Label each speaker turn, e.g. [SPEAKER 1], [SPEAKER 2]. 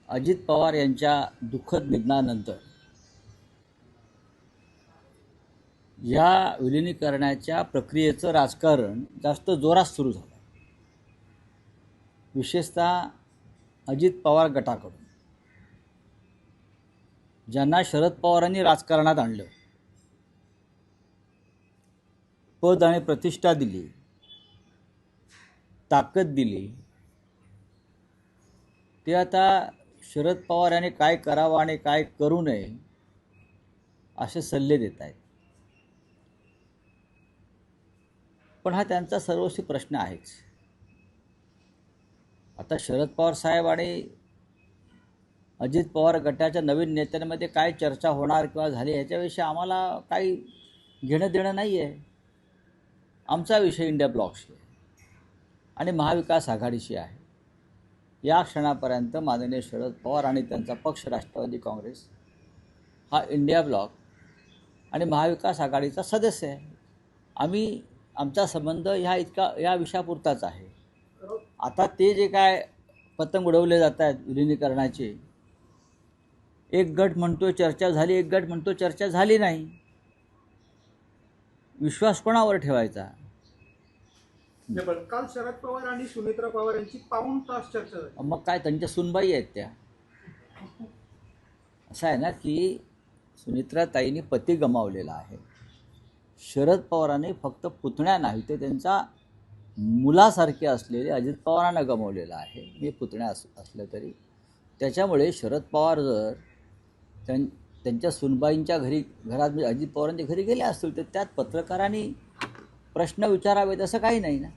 [SPEAKER 1] अजित पवार यांच्या दुःखद निधनानंतर या विलिनीकरणाच्या प्रक्रियेचं राजकारण जास्त जोरात सुरू झालं. विशेषतः अजित पवार गटाकडून, ज्यांना शरद पवारांनी राजकारणात आणलं, पद आणि प्रतिष्ठा दिली, ताकद दिली, ते आता शरद पवार यांनी काय करावं आणि काय करू नये असे सल्ले देत आहेत. पण हा त्यांचा सर्वस्वी प्रश्न आहेच. आता शरद पवार साहेब आणि अजित पवार गटाच्या नवीन नेत्यांमध्ये काय चर्चा होणार किंवा झाली ह्याच्याविषयी आम्हाला काही घेणं देणं नाही आहे. आमचा विषय इंडिया ब्लॉकशी आणि महाविकास आघाडीशी आहे. या क्षणापर्यंत माननीय शरद पवार आणि त्यांचा पक्ष राष्ट्रवादी काँग्रेस हा इंडिया ब्लॉक आणि महाविकास आघाडीचा सदस्य आहे. आम्ही आमचा संबंध ह्या विषयापुरताच आहे. आता ते जे काय पतंग उडवले जात आहेत विलिनीकरणाचे, एक गट म्हणतो चर्चा झाली, एक गट म्हणतो चर्चा झाली नाही. विश्वास कोणावर ठेवायचा?
[SPEAKER 2] काल शरद पवार आणि सुनेत्रा पवार यांची पाऊण तास चर्चा झाली.
[SPEAKER 1] मग काय त्यांच्या सुनबाई आहेत त्या? असं आहे ना की सुनेत्राताईंनी पती गमावलेला आहे. शरद पवारांनी फक्त पुतण्या नाही तर त्यांचा मुलासारखे असलेले अजित पवारांना गमावलेला आहे. मी पुतण्या असलं तरी. त्याच्यामुळे शरद पवार जर त्यांच्या सुनबाईंच्या घरात अजित पवारांच्या घरी गेले असतील तर त्यात पत्रकारांनी प्रश्न विचारावेत असं काही नाही ना.